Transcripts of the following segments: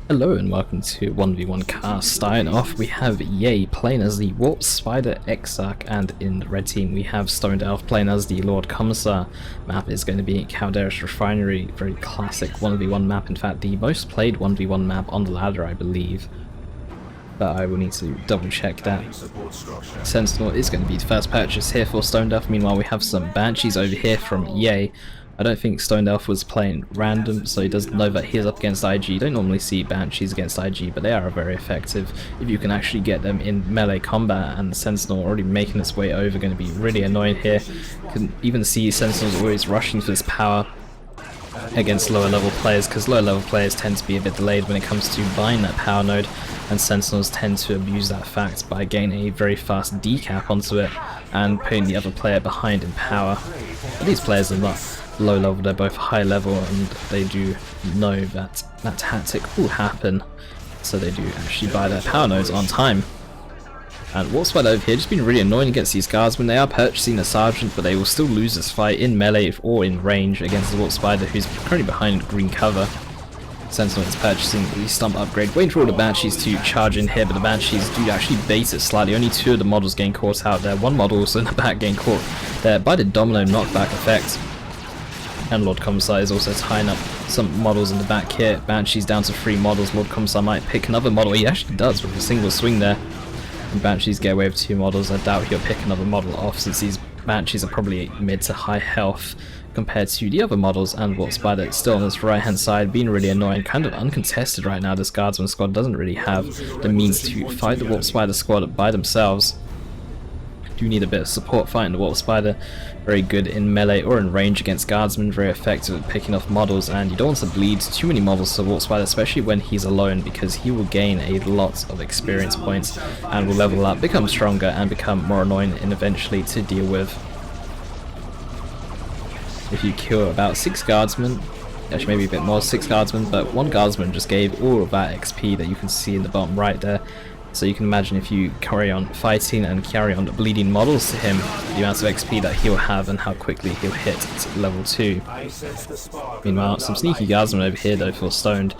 Hello and welcome to 1v1 cast. Starting off, we have Yaay playing as the Warp Spider Exarch, and in the red team we have Stoned Elf playing as the Lord Commissar. Map is going to be Calderis Refinery, very classic 1v1 map, in fact the most played 1v1 map on the ladder I believe. But I will need to double check that. Sentinel is going to be the first purchase here for Stoned Elf. Meanwhile we have some Banshees over here from Yaay. I don't think Stoned Elf was playing random, so he doesn't know that he is up against IG. You don't normally see Banshees against IG, but they are very effective if you can actually get them in melee combat, and the Sentinel already making its way over, going to be really annoying here. You can even see Sentinels always rushing for this power against lower level players, because lower level players tend to be a bit delayed when it comes to buying that power node, and Sentinels tend to abuse that fact by gaining a very fast decap onto it and putting the other player behind in power. But these players are not low level, they're both high level, and they do know that that tactic will happen, so they do actually buy their power nodes on time. And Warp Spider over here just been really annoying against these guardsmen. They are purchasing a Sergeant, but they will still lose this fight in melee or in range against the Warp Spider, who's currently behind green cover. Sentinel is purchasing the stump upgrade, waiting for all the Banshees to charge in here, but the Banshees do actually bait it slightly. Only two of the models getting caught out there, one model also in the back getting caught there by the domino knockback effect. And Lord Commissar is also tying up some models in the back here. Banshee's down to 3 models. Lord Commissar might pick another model. He actually does with a single swing there. And Banshees get away with 2 models. I doubt he'll pick another model off, since these Banshees are probably mid to high health compared to the other models. And Warp Spider still on this right hand side, being really annoying, kind of uncontested right now. This Guardsman squad doesn't really have the means to fight the Warp Spider squad by themselves. Do need a bit of support fighting the Warp Spider. Very good in melee or in range against guardsmen, very effective at picking off models, and you don't want to bleed too many models to Warp Spider, especially when he's alone, because he will gain a lot of experience points and will level up, become stronger, and become more annoying and eventually to deal with. If you kill about 6 guardsmen, actually maybe a bit more, 6 guardsmen, but 1 guardsman just gave all of that XP that you can see in the bottom right there. So you can imagine if you carry on fighting and carry on bleeding models to him, the amount of XP that he'll have and how quickly he'll hit level 2. Meanwhile, some sneaky guardsmen over here though for Stoned.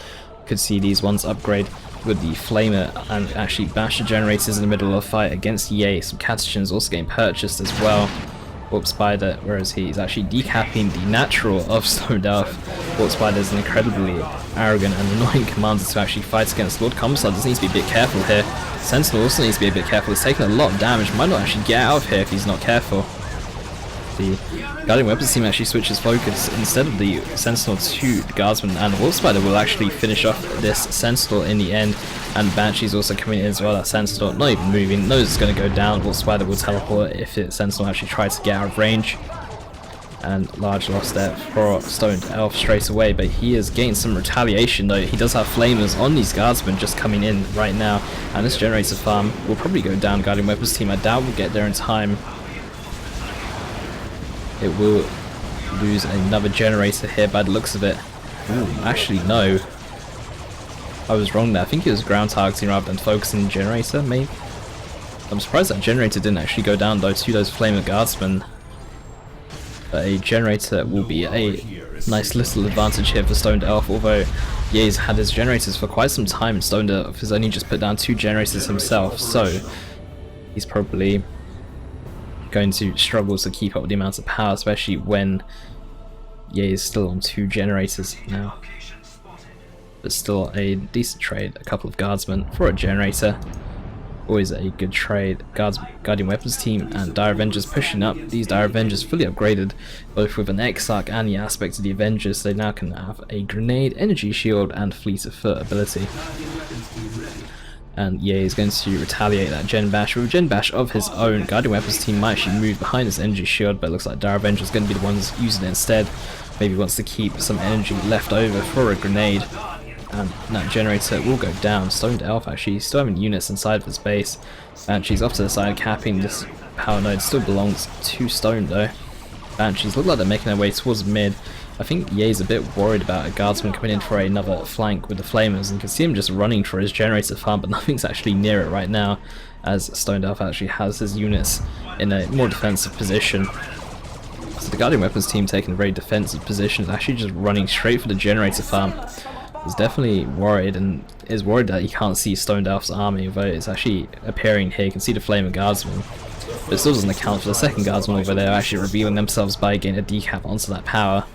Could see these ones upgrade with the Flamer and actually bash the generators in the middle of a fight against Yaay. Some Catechins also getting purchased as well. Warp Spider, whereas he's actually decapping the natural of Stoned Elf. Warp Spider is an incredibly arrogant and annoying commander to actually fight against. Lord Commissar just needs to be a bit careful here. Sentinel also needs to be a bit careful. He's taking a lot of damage, might not actually get out of here if he's not careful. The Guardian Weapons team actually switches focus instead of the Sentinel to the Guardsman, and Warp Spider will actually finish off this Sentinel in the end. And Banshee's also coming in as well. That Sentinel not even moving, knows it's going to go down. Warp Spider will teleport if it Sentinel actually tries to get out of range. And large loss there for Stoned Elf straight away, but he is getting some retaliation though. He does have flamers on these guardsmen just coming in right now, and this generator farm will probably go down. Guardian Weapons team I doubt will get there in time. It will lose another generator here by the looks of it. Ooh, actually no, I was wrong there. I think he was ground targeting rather than focusing the generator, maybe. I'm surprised that generator didn't actually go down though to those flamer guardsmen. But a generator will be a nice little advantage here for Stoned Elf, although Yaay's had his generators for quite some time. Stoned Elf has only just put down 2 generators himself, so he's probably going to struggle to keep up with the amount of power, especially when Yaay is still on 2 generators now. But still a decent trade, a couple of guardsmen for a generator. Always a good trade. Guardian Weapons team and Dire Avengers pushing up. These Dire Avengers fully upgraded, both with an Exarch and the aspect of the Avengers. They now can have a grenade, energy shield, and fleet of foot ability. And Yaay is going to retaliate that Gen Bash with a Gen Bash of his own. Guardian Weapons team might actually move behind this energy shield, but it looks like Dire Avengers is going to be the ones using it instead. Maybe wants to keep some energy left over for a grenade. And that generator will go down. Stoned Elf actually still having units inside of his base. Banshees off to the side capping. This power node still belongs to Stoned though. Banshees look like they're making their way towards mid. I think Yaay's a bit worried about a guardsman coming in for another flank with the flamers, and you can see him just running for his generator farm, but nothing's actually near it right now, as Stoned Elf actually has his units in a more defensive position. So the Guardian Weapons team taking a very defensive position, is actually just running straight for the generator farm. is definitely worried and is worried that he can't see Stoned Elf's army, although it's actually appearing here. You can see the Flamer Guardsmen, but it still doesn't account for the second Guardsman, although they're actually revealing themselves by getting a decap onto that power.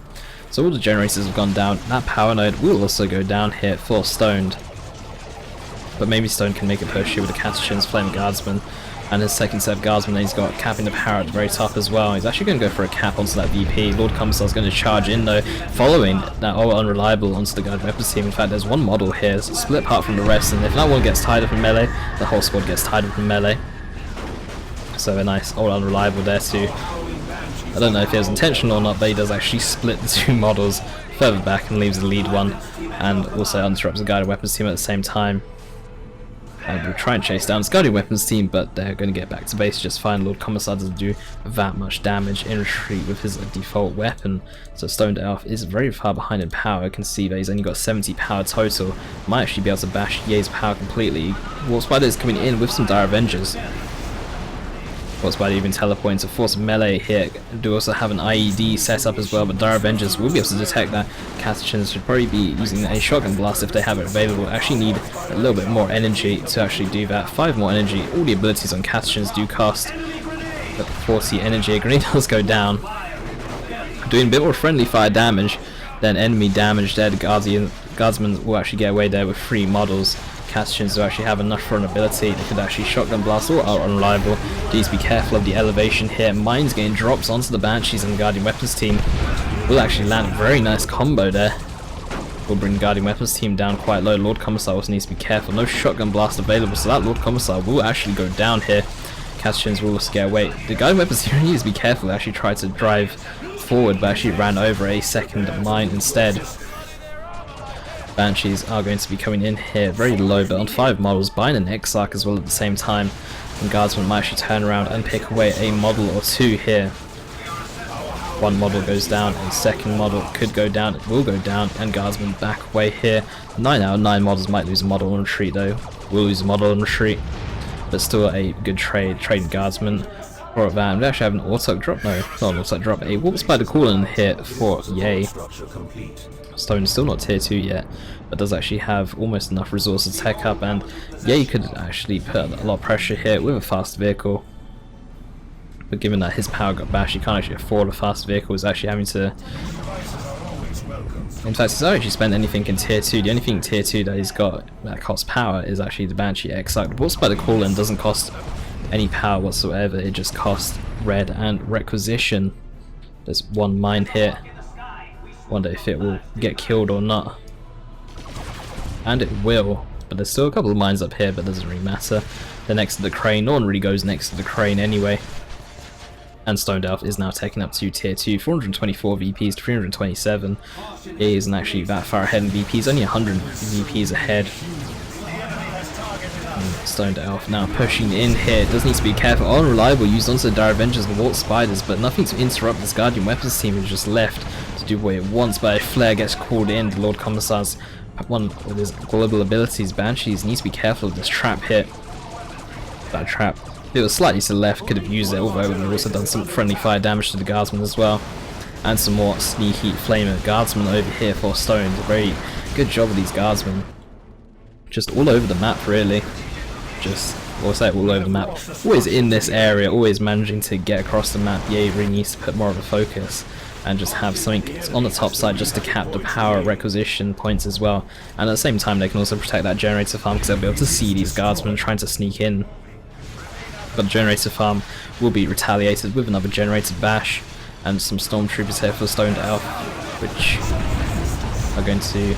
So all the generators have gone down. That power node will also go down here for Stoned, but maybe Stone can make a push here with the Catachin's Flamer Guardsman. And his second set of Guardsmen that he's got capping the power at the very top as well. He's actually going to go for a cap onto that VP. Lord Commissar's going to charge in though, following that unreliable onto the Guardian Weapons team. In fact, there's one model here, it's split apart from the rest, and if that one gets tied up in melee, the whole squad gets tied up in melee. So a nice old unreliable there too. I don't know if it was intentional or not, but he does actually split the two models further back and leaves the lead one, and also interrupts the Guardian Weapons team at the same time. And we'll try and chase down this Guardian Weapons team, but they're going to get back to base just fine. Lord Commissar doesn't do that much damage in retreat with his default weapon, so Stoned Elf is very far behind in power. You can see that he's only got 70 power total. Might actually be able to bash Yay's power completely. Warp Spider is coming in with some Dire Avengers. Warp Spider even teleporting to force melee here. Do also have an IED set up as well, but Dire Avengers will be able to detect that. Catachins should probably be using a shotgun blast if they have it available. Actually need a little bit more energy to actually do that. 5 more energy. All the abilities on Catachins do cost 40 energy. A grenade does go down, doing a bit more friendly fire damage than enemy damage there. The Guardsmen will actually get away there with 3 models. Catachins will actually have enough for an ability. They could actually shotgun blast or are unreliable. Please be careful of the elevation here. Mines getting drops onto the Banshees, and the Guardian Weapons team will actually land a very nice combo there. Will bring the Guardian Weapons team down quite low. Lord Commissar also needs to be careful. No shotgun blast available, so that Lord Commissar will actually go down here. Catachins will also get away. The Guardian Weapons team needs to be careful. They actually tried to drive forward, but actually ran over a second mine instead. Banshees are going to be coming in here very low, but on 5 models, buying an Exarch as well at the same time. And Guardsmen might actually turn around and pick away a model or 2 here. 1 model goes down, a second model could go down, it will go down, and Guardsmen back away here. 9 out of 9 models might lose a model on retreat though. Will lose a model on retreat, but still a good trade Guardsmen. For that, we actually have an auto drop, no, not an auto drop, a Warp Spider Coolant here for Yay. Stone is still not tier 2 yet, but does actually have almost enough resources to tech up, and Yay could actually put a lot of pressure here with a fast vehicle. But given that his power got bashed, he can't actually afford a fast vehicle. He's actually having to... In fact, he's not actually spent anything in tier 2. The only thing in tier 2 that he's got that costs power is actually the Banshee Exarch. The Warp Spider Coolant doesn't cost any power whatsoever, it just costs red and requisition. There's 1 mine here. Wonder if it will get killed or not. And it will, but there's still a couple of mines up here, but it doesn't really matter. They're next to the crane. No one really goes next to the crane anyway. And Stoned Elf is now taking up to tier 2, 424 VPs to 327. It isn't actually that far ahead in VPs, only 100 VPs ahead. Stoned Elf now pushing in here. Does need to be careful. Unreliable used onto the Dire Avengers and the Warp Spiders, but nothing to interrupt this Guardian Weapons team who's just left to do what it wants. But a flare gets called in. The Lord Commissar's one of his global abilities, Banshees, needs to be careful of this trap hit. That trap, if it was slightly to the left, could have used it, although we've also done some friendly fire damage to the Guardsmen as well. And some more sneaky Flamer Guardsmen over here for Stone. Very good job of these Guardsmen. Just all over the map, really. Just, or say all over the map, always in this area, always managing to get across the map. Yay really needs to put more of a focus and just have something on the top side just to cap the power requisition points as well. And at the same time they can also protect that generator farm, because they'll be able to see these Guardsmen trying to sneak in. But the generator farm will be retaliated with another generator bash and some stormtroopers here for Stoned Elf, which are going to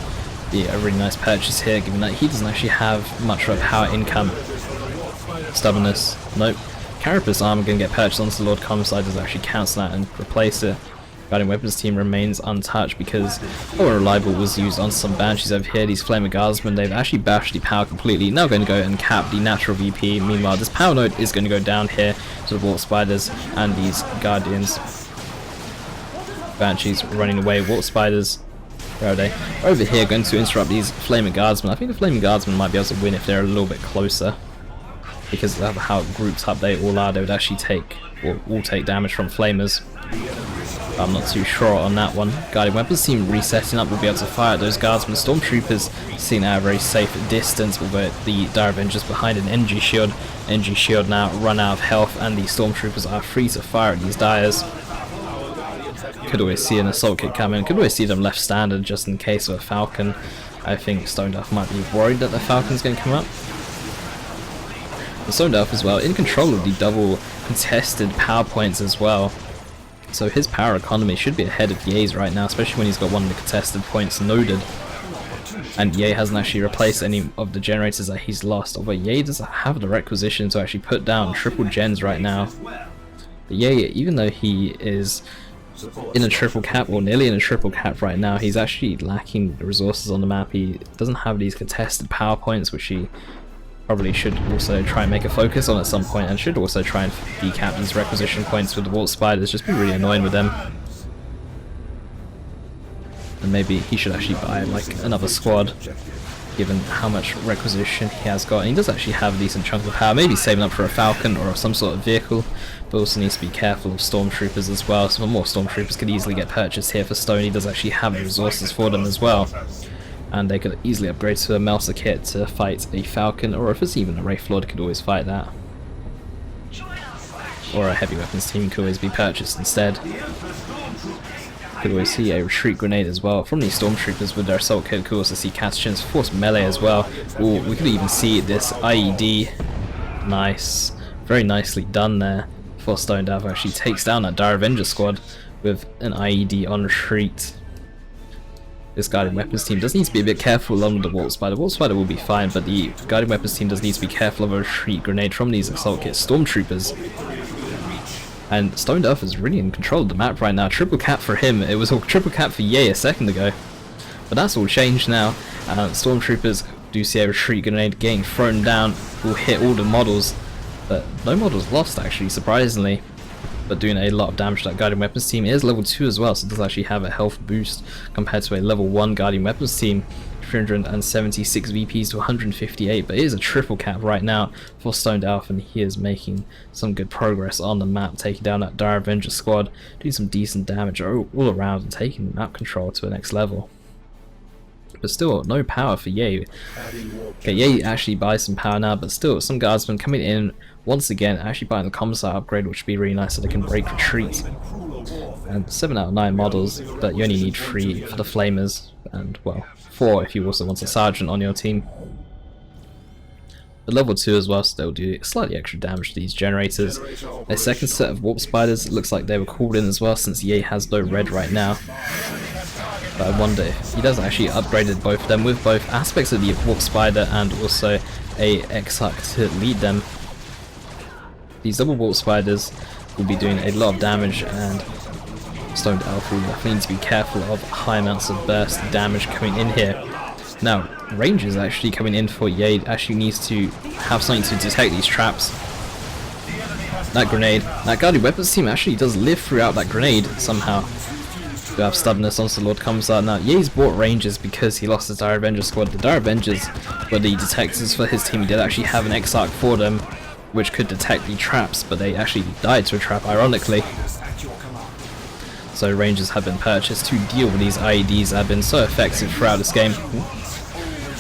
be a really nice purchase here, given that he doesn't actually have much of a power income. Stubbornness, nope. Carapace armor going to get purchased onto the Lord Commissar, does actually cancel that and replace it. Guardian Weapons team remains untouched because Unreliable was used on some Banshees over here. These Flamer Guardsmen, they've actually bashed the power completely. Now going to go and cap the natural VP. Meanwhile, this power node is going to go down here to the Warp Spiders and these Guardians. Banshees running away. Warp Spiders, where are they? Over here, going to interrupt these Flamer Guardsmen. I think the Flamer Guardsmen might be able to win if they're a little bit closer, because of how grouped up they all are. They would actually take, or all take damage from Flamers. I'm not too sure on that one. Guardian Weapons team resetting up will be able to fire at those guardsmen. Stormtroopers seen at a very safe distance, although the Dire Avengers behind an energy shield. Energy shield now run out of health, and the Stormtroopers are free to fire at these Dires. Could always see an assault kit coming, could always see them left standard just in case of a Falcon. I think Stone Elf might be worried that the Falcon's going to come up. The Stone Elf as well, in control of the double contested power points as well. So his power economy should be ahead of Yaay's right now, especially when he's got one of the contested points noted. And Yaay hasn't actually replaced any of the generators that he's lost, although Yaay doesn't have the requisition to actually put down triple gens right now. But Yaay, even though he is in a triple cap, or nearly in a triple cap right now, he's actually lacking the resources on the map. He doesn't have these contested power points, which he probably should also try and make a focus on at some point, and should also try and decap these requisition points with the Warp Spiders. Just been really annoying with them. And maybe he should actually buy like another squad, given how much requisition he has got. And he does actually have a decent chunk of power, maybe saving up for a Falcon or some sort of vehicle, but also needs to be careful of Stormtroopers as well. Some more Stormtroopers could easily get purchased here for Stone. He does actually have the resources for them as well, and they could easily upgrade to a Melsa kit to fight a Falcon, or if it's even a Wraith Lord, could always fight that. Or a heavy weapons team could always be purchased instead. Could always see a retreat grenade as well from these Stormtroopers with their assault kit. Could also see Castions, force melee as well. Ooh, we could even see this IED. Nice, very nicely done there. Before Stone Elf actually takes down that Dire Avenger squad with an IED on retreat. This Guardian Weapons team does need to be a bit careful along with the Warp Spider. Warp Spider will be fine, but the Guardian Weapons team does need to be careful of a retreat grenade from these assault kit Stormtroopers. And Stone Elf is really in control of the map right now. Triple cap for him. It was a triple cap for Yaay a second ago, but that's all changed now. Stormtroopers do see a retreat grenade getting thrown down. Will hit all the models, but no models lost actually, surprisingly. But doing a lot of damage to that Guardian Weapons team. It is level 2 as well, so it does actually have a health boost compared to a level 1 Guardian Weapons team. 376 VPs to 158, but it is a triple cap right now for Stone Elf, and he is making some good progress on the map, taking down that Dire Avenger squad, doing some decent damage all around, and taking map control to the next level. But still, no power for Yaay. Okay, Yaay actually buys some power now, but still, some guardsmen coming in once again, actually buying the Commissar upgrade, which would be really nice so they can break retreat. And 7 out of 9 models, but you only need 3 for the Flamers, and well, 4 if you also want a Sergeant on your team. But level 2 as well still do slightly extra damage to these generators. A second set of Warp Spiders, it looks like they were called in as well, since Yaay has no red right now. But I wonder if he does actually upgraded both of them with both aspects of the Warp Spider and also a Exarch to lead them. These double Warp Spiders will be doing a lot of damage, and Stone Elf will definitely need to be careful of high amounts of burst damage coming in here. Now, Rangers actually coming in for Yaay actually needs to have something to detect these traps. That grenade, that Guardian Weapons team actually does live throughout that grenade somehow. We have stubbornness onto the Lord Commissar. Now, Yaay's bought Rangers because he lost his Dire Avenger squad. The Dire Avengers were the detectors for his team. He did actually have an Exarch for them, which could detect the traps, but they actually died to a trap, ironically. So Rangers have been purchased to deal with these IEDs that have been so effective throughout this game.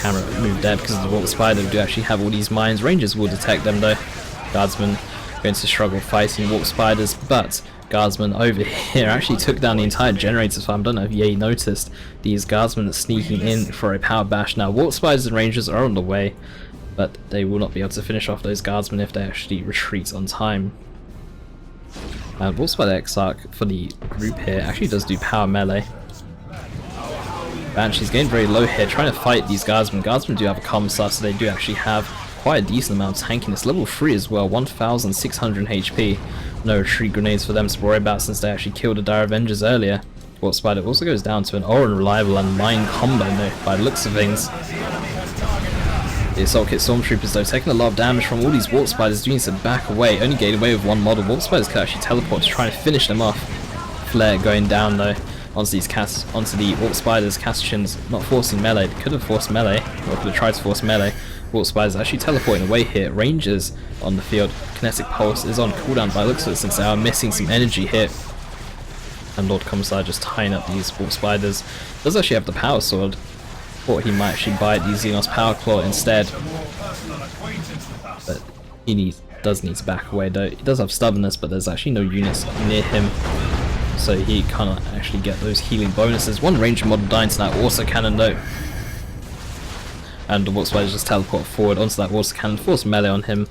Camera moved there because of the Warp Spider. We do actually have all these mines. Rangers will detect them though. Guardsmen going to struggle fighting Warp Spiders, but Guardsmen over here actually took down the entire generator farm. I don't know if Yaay noticed these Guardsmen are sneaking in for a power bash. Now Warp Spiders and Rangers are on the way, but they will not be able to finish off those Guardsmen if they actually retreat on time. And Warp Spider Exarch for the group here actually does do power melee. Banshee's getting very low here, trying to fight these Guardsmen. Guardsmen do have a Commissar, so they do actually have quite a decent amount of tankiness. Level 3 as well, 1600 HP. No retreat grenades for them to worry about since they actually killed the Dire Avengers earlier. Warp Spider also goes down to an unreliable and mine combo though, by the looks of things. The Assault Kit Stormtroopers though taking a lot of damage from all these Warp Spiders, doing some back away, only getting away with one model. Warp Spiders could actually teleport to try and finish them off. Flare going down though onto the Warp Spiders. Castions not forcing melee. They could have forced melee, or could have tried to force melee. Warp Spiders actually teleporting away here. Rangers on the field. Kinetic Pulse is on cooldown by the looks of it since they are missing some energy here. And Lord Commissar just tying up these warp spiders. Does actually have the power sword. Thought he might actually buy the Xenos power claw instead. But he does need to back away though. He does have stubbornness, but there's actually no units near him, so he can't actually get those healing bonuses. One ranger model dying to that water cannon though. And the warp spiders just teleport forward onto that water cannon, force melee on him,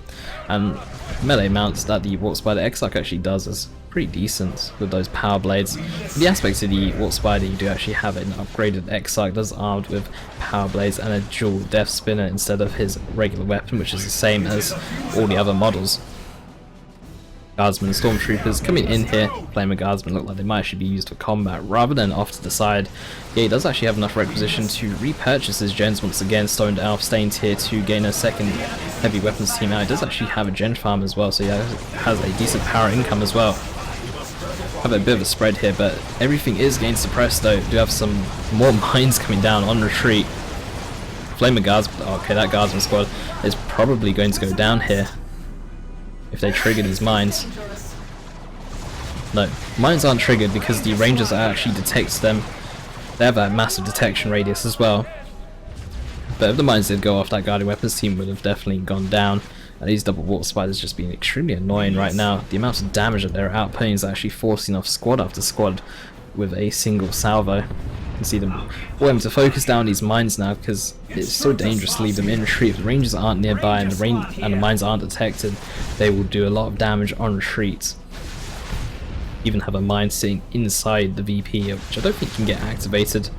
and melee mounts that the warp spider Exarch actually does is pretty decent with those power blades. The aspects of the warp spider, you do actually have an upgraded Exarch that's armed with power blades and a dual death spinner instead of his regular weapon, which is the same as all the other models. Guardsmen and stormtroopers coming in here. Flamer guardsmen look like they might actually be used for combat rather than off to the side. Yeah, he does actually have enough requisition to repurchase his gens once again. Stoned Elf staying tier 2, gain a second heavy weapons team out. He does actually have a gen farm as well, so he has a decent power income as well. Have a bit of a spread here, but everything is getting suppressed though. Do have some more mines coming down on retreat. Flamer guardsmen, okay, that guardsman squad is probably going to go down here if they trigger these mines. No, mines aren't triggered because the rangers actually detect them. They have a massive detection radius as well. But if the mines did go off, that guarding weapons team would have definitely gone down. And these double warp spiders just being extremely annoying right now. The amount of damage that they're outputting is actually forcing off squad after squad with a single salvo. You can see them all having to focus down these mines now because it's so dangerous to leave them in retreat. If the rangers aren't nearby and the mines aren't detected, they will do a lot of damage on retreat. Even have a mine sitting inside the VP, which I don't think can get activated.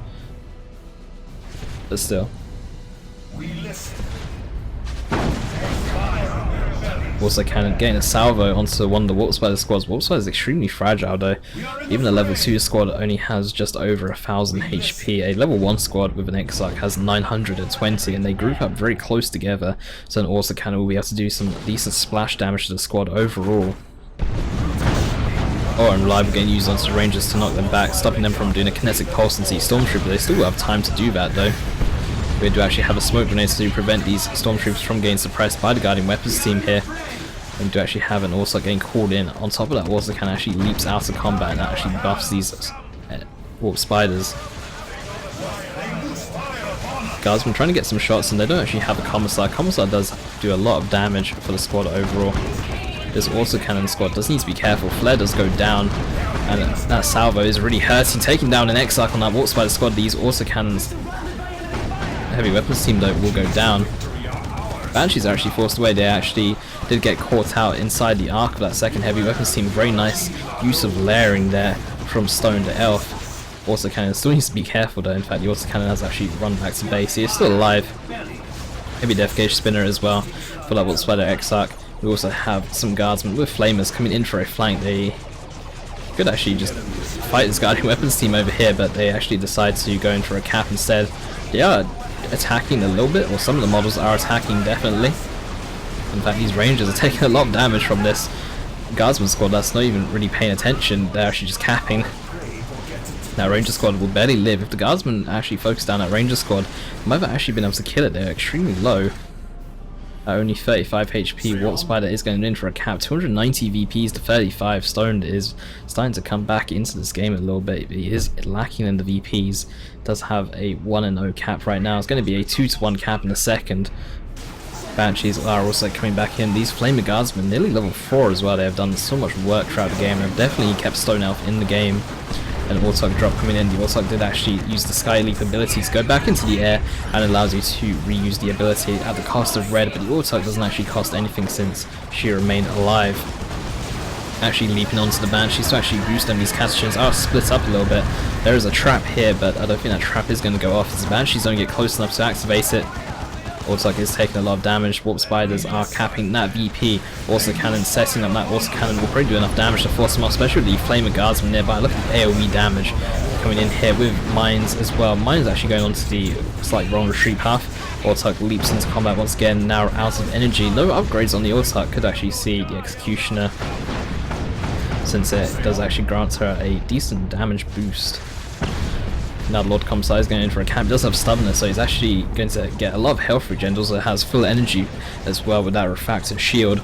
But still. Also cannon getting a salvo onto one of the warp spider squads. Warp spider is extremely fragile though. Even a level 2 squad only has just over 1000 HP. A level 1 squad with an Exarch has 920, and they group up very close together, so an also cannon will be able to do some decent splash damage to the squad overall. Oh, and reliable getting used onto the rangers to knock them back, stopping them from doing a kinetic pulse into the stormtrooper. They still have time to do that though. We do actually have a smoke grenade to prevent these stormtroopers from getting suppressed by the guarding weapons team here. And do actually have an also getting called in. On top of that, also can actually leaps out of combat and actually buffs these warp spiders. Guardsmen trying to get some shots, and they don't actually have a Commissar. Commissar does do a lot of damage for the squad overall. This also cannon squad does need to be careful. Flare does go down, and that salvo is really hurting. Taking down an Exarch on that warp spider squad. These also cannons heavy weapons team though will go down. Banshees are actually forced away. They actually did get caught out inside the arc of that second heavy weapons team. Very nice use of layering there from Stone to Elf. Also cannon still needs to be careful though. In fact, the also cannon has actually run back to base. He is still alive. Heavy death gauge spinner as well for that warp spider Exarch. We also have some guardsmen with flamers coming in for a flank. They could actually just fight this guarding weapons team over here, but they actually decide to go in for a cap instead. They are attacking a little bit, or some of the models are attacking definitely. In fact, these rangers are taking a lot of damage from this guardsman squad that's not even really paying attention. They're actually just capping. That ranger squad will barely live. If the guardsmen actually focus down that ranger squad, they might have actually been able to kill it. They're extremely low. At only 35 HP, Warp Spider is going in for a cap. 290 VPs to 35. Stoned is starting to come back into this game a little bit. He is lacking in the VPs. Does have a 1-0 cap right now. It's going to be a 2-1 cap in a second. Banshees are also coming back in. These Flamer Guardsmen, nearly level 4 as well. They have done so much work throughout the game. They've definitely kept Stone Elf in the game. An Autarch drop coming in. The Autarch did actually use the Sky Leap ability to go back into the air and allows you to reuse the ability at the cost of red, but the Autarch doesn't actually cost anything since she remained alive. Actually leaping onto the Banshees to actually boost them. These Catachins are split up a little bit. There is a trap here, but I don't think that trap is going to go off as the Banshees don't get close enough to activate it. Autarch is taking a lot of damage. Warp Spiders are capping that VP. Also Cannon setting up that Auto Cannon will probably do enough damage to force them off, especially with the Flamer Guardsman nearby. Look at the AoE damage coming in here with Mines as well. Mines actually going onto the slight wrong retreat path. Autarch leaps into combat once again, now out of energy. No upgrades on the Autarch. Could actually see the Executioner, since it does actually grant her a decent damage boost. Now the Lord Commissar is going in for a camp. He does have stubbornness, so he's actually going to get a lot of health regen. Also has full energy as well with that refractive shield.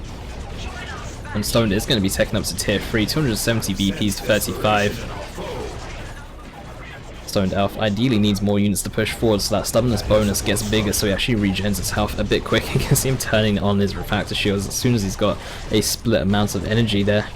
And Stone is going to be taken up to tier 3, 270 VPs to 35. Stoned Elf ideally needs more units to push forward so that stubbornness bonus gets bigger, so he actually regens his health a bit quicker. You can see him turning on his refractor shields as soon as he's got a split amount of energy there.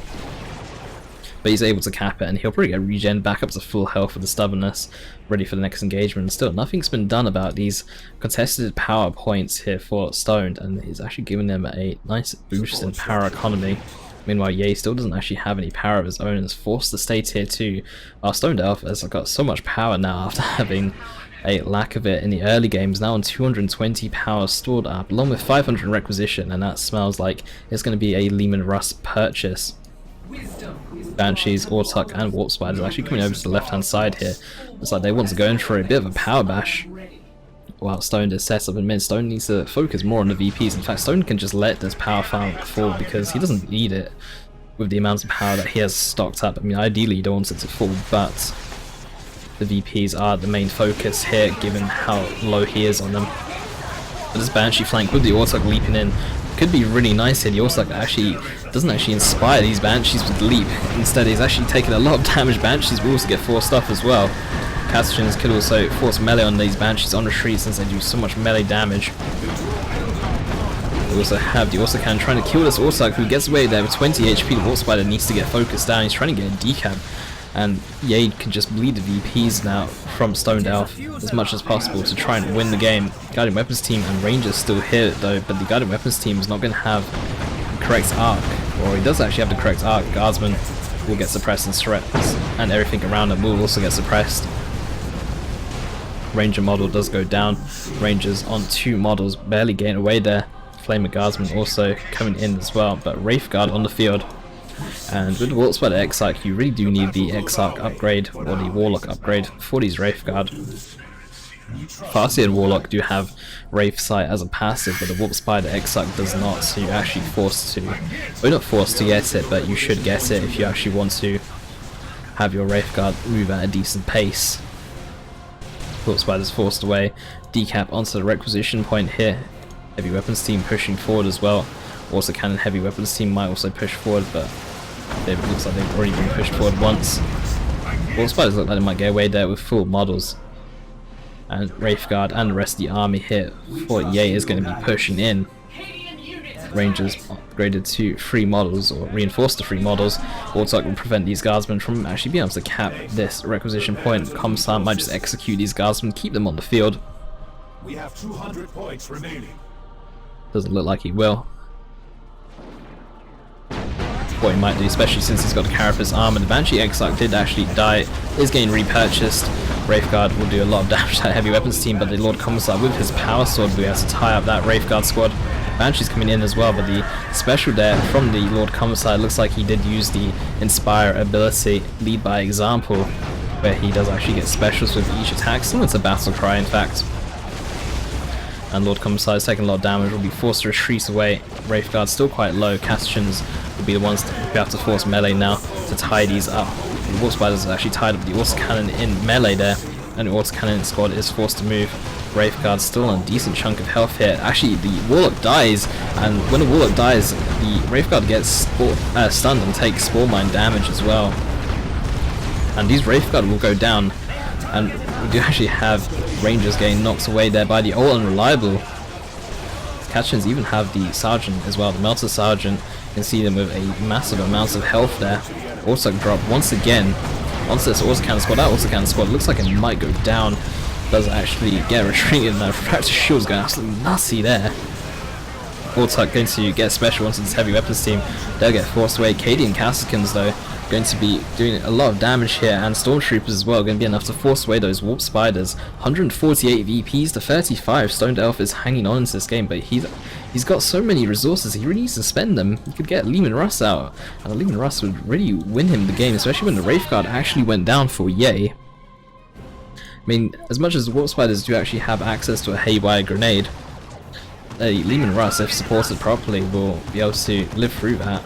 But he's able to cap it, and he'll probably get regen back up to full health with the stubbornness, ready for the next engagement. Still, nothing's been done about these contested power points here for Stoned, and he's actually giving them a nice boost in power economy. Meanwhile, Yaay still doesn't actually have any power of his own and is forced to stay tier 2. Our Stoned Elf has got so much power now after having a lack of it in the early games, now on 220 power stored up, along with 500 requisition, and that smells like it's going to be a Lehman Russ purchase. Banshees, Autuck and Warp Spiders are actually coming over to the left hand side here. Looks like they want to go in for a bit of a power bash. While Stoned is set up in mid, Stoned needs to focus more on the VPs. In fact, Stoned can just let this power farm fall because he doesn't need it with the amount of power that he has stocked up. I mean, ideally you don't want it to fall, but the VPs are the main focus here given how low he is on them. But this Banshee flank with the Autuck leaping in could be really nice here. The Autuck actually doesn't actually inspire these Banshees with leap. Instead, he's actually taking a lot of damage. Banshees will also get forced off as well. Castagens could also force melee on these Banshees on retreat since they do so much melee damage. We also have the Orsican trying to kill this Autuck, who gets away there with 20 HP. The Warp Spider needs to get focused down. He's trying to get a decap, and Yaay can just bleed the VPs now from Stoned Elf as much as possible to try and win the game. Guardian Weapons team and Rangers still here though, but the Guardian Weapons team is not going to have the correct arc, or he does actually have the correct arc. Guardsmen will get suppressed and threats, and everything around him will also get suppressed. Ranger model does go down. Rangers on 2 models barely gain away there. Flamer Guardsman also coming in as well, but Wraith Guard on the field. And with the Warp Spider Exarch, you really do need the Exarch upgrade or the Warlock upgrade for these Wraith Guard. Farseer and Warlock do have Wraith Sight as a passive, but the Warp Spider Exarch does not, so you're actually forced to, well, not forced to get it, but you should get it if you actually want to have your Wraith Guard move at a decent pace. Warp Spider's forced away. Decap onto the requisition point here. Heavy Weapons team pushing forward as well. Also, Cannon Heavy Weapons team might also push forward, but it looks like they've already been pushed forward once. Warp Spiders look like they might get away there with full models. And Wraith Guard and the rest of the army here for Yaay is going to be pushing in. Rangers upgraded to 3 models, or reinforced to 3 models. Autuck will prevent these guardsmen from actually being able to cap this requisition point. Commissar might just execute these guardsmen, keep them on the field. We have 200 points remaining. Doesn't look like he will. What he might do, especially since he's got the Carapace armor. The Banshee Exarch did actually die, is getting repurchased. Wraith Guard will do a lot of damage to that Heavy Weapons team, but the Lord Commissar with his Power Sword will be able to tie up that Wraith Guard squad. Banshee's coming in as well, but the special there from the Lord Commissar looks like he did use the Inspire ability, Lead by Example, where he does actually get specials with each attack, similar to Battle Cry in fact. And Lord Commissar is taking a lot of damage, will be forced to retreat away. Wraith Guard still quite low. Castagens will be the ones to be able to force melee now to tie these up. The Warp Spiders are actually tied up the Auto Cannon in melee there, and the Auto Cannon squad is forced to move. Wraith Guard still on a decent chunk of health here. Actually, the Warlock dies, and when the Warlock dies, the Wraith Guard gets stunned and takes Spore Mine damage as well. And these Wraith Guard will go down, and we do actually have Rangers getting knocked away there by the All Unreliable. Castagens even have the Sergeant as well, the Melter Sergeant. You can see them with a massive amount of health there. Autuck drop once again onto this Auto Cannon squad. That Auto Cannon squad looks like it might go down. Does actually get retreated, and the Refractor Shield's going absolutely nutty there. Autuck going to get special onto this Heavy Weapons team. They'll get forced away. Cady and Cassicans though going to be doing a lot of damage here, and Stormtroopers as well going to be enough to force away those Warp Spiders. 148 VPs to 35. Stoned Elf is hanging on into this game, but he's got so many resources, he really needs to spend them. He could get Lehman Russ out, and Lehman Russ would really win him the game, especially when the Wraith Guard actually went down for Yaay. I mean, as much as the Warp Spiders do actually have access to a Haywire Grenade, a Lehman Russ, if supported properly, will be able to live through that.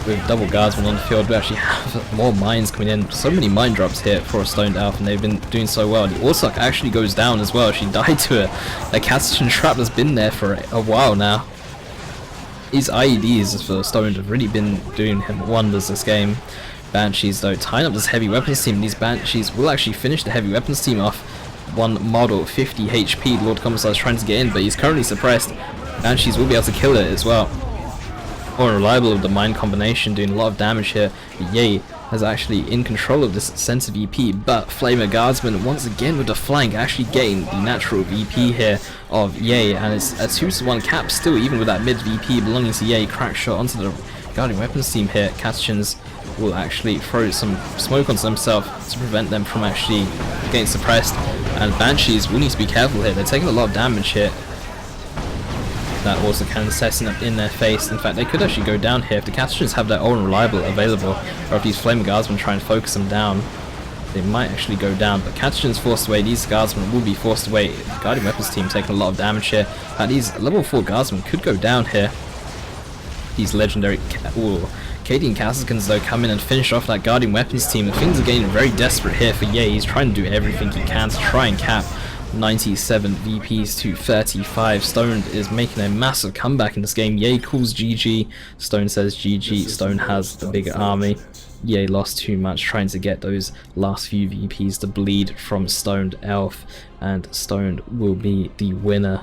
With double Guardsmen on the field, we actually have more mines coming in. So many mine drops here for a Stoned Elf, and they've been doing so well. The Autuck actually goes down as well. She died to a Castagen trap that's been there for a while now. These IEDs for Stoned have really been doing him wonders this game. Banshees though tying up this heavy weapons team. These Banshees will actually finish the heavy weapons team off. One model, 50 HP. Lord Commissar is trying to get in, but he's currently suppressed. Banshees will be able to kill it as well. Unreliable with the mine combination, doing a lot of damage here. Yaay is actually in control of this center VP, but Flamer Guardsman once again with the flank actually getting the natural VP here of Yaay, and it's a 2-1 cap still, even with that mid VP belonging to Yaay. Crack shot onto the guarding weapons team here. Catachans will actually throw some smoke onto themselves to prevent them from actually getting suppressed, and Banshees will need to be careful here. They're taking a lot of damage here. That also can setting up in their face. In fact, they could actually go down here if the Catachans have their own reliable available, or if these Flame Guardsmen try and focus them down. They might actually go down, but Catachans forced away. These Guardsmen will be forced away. The Guardian Weapons team taking a lot of damage here. These level 4 Guardsmen could go down here. These legendary Cadian Cassicans though come in and finish off that Guardian Weapons team. Things are getting very desperate here for Yaay. He's trying to do everything he can to try and cap 97 VPs to 35. Stone is making a massive comeback in this game. Yaay calls GG. Stone says GG. Stone has the bigger army. Yaay lost too much trying to get those last few VPs to bleed from Stoned Elf, and Stoned will be the winner.